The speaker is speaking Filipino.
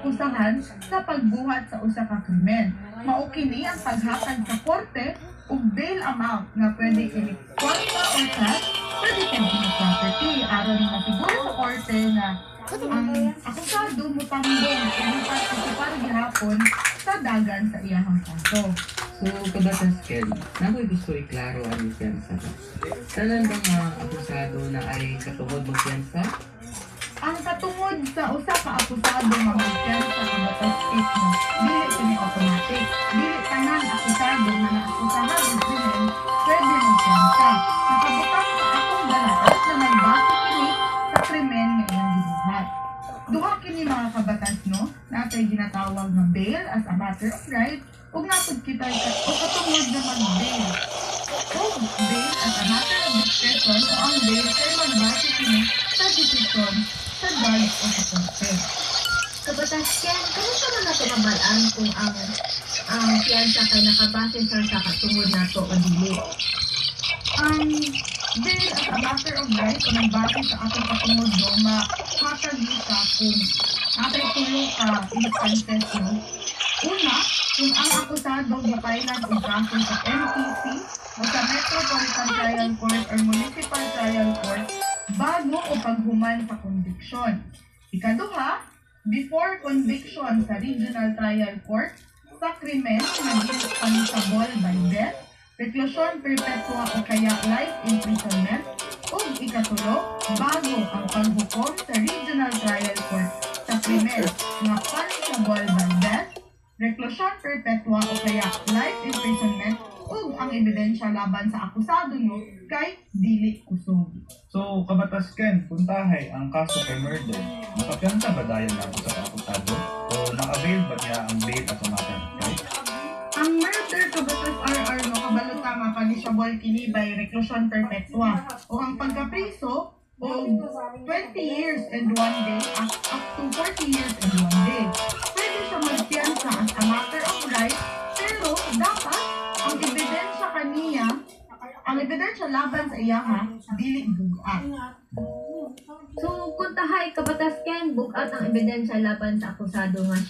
akusahan sa pagbuhat sa usa ka krimen. Mao kini ang paghatag sa korte og bail amount nga pwede kini kwarta or cash, pwede kini property aron masiguro sa korte nga ang akusado mo tambong kung participar gihapon sa dagan sa iyahang kaso. So, kabatas Ken, nakoy gusto iklaro ang piyansa. Tanan bang akusado na ay katungod mo piyansa? Ang katungod sa usa ka akusado nga magpiyansa sa batas 8 mo, dili kini automatic. Dili tanan akusado nga naakusahan ng krimen pwede magpiyansa. Nakabutang sa akong dalatas na nagbase kini sa krimen nga iyang gibuhat. Duha kini mga kabatas no, natay ginatawag nga bail as a matter of right ug napud kita o katungod nga mag-bail. Ug bail as a matter of discretion o ang bail kay magbase kini sa desisyon sa judge o sa korte. Kabatas Ken, kamusta man nato mabalaan kung ang piyansa kay nakabase sa katungod nato o dili? Ang bail as a matter of right o nagbase sa atong katungod no, mahatag kita kung natay tulo ka instances no. Una, kung ang akusado gipailan og kaso sa MTC o sa Metropolitan Trial Court or Municipal Trial Court bago o paghuman sa konviksyon. Ikaduha, before conviction sa Regional Trial Court sa krimen na dili punishable by death, reclusion perpetua o kaya life imprisonment, ug ikatulo, bago ang paghukom sa Regional Trial Court sa krimen na punishable by death, reclusion perpetua o kaya life imprisonment ug ang ebidensya laban sa akusado no kay dili kusog. So, kabatas Ken, puntahay ang kaso kay murder. Makapiyansa ba dayon na sa akusado? O na-avail ba niya ang bail as a matter of right? Ang murder kabatas RR no kabalo tama punishable kini by reclusion perpetua o ang pagkapriso o 20 years and 1 day up to 40 years and 1 day. Pwede siya magpiyansa as a matter of right pero dapat ang ebidensya laban sa iyaha dili bugat. So, kung tahay kabatas Ken, bugat ang ebidensya laban sa akusado nga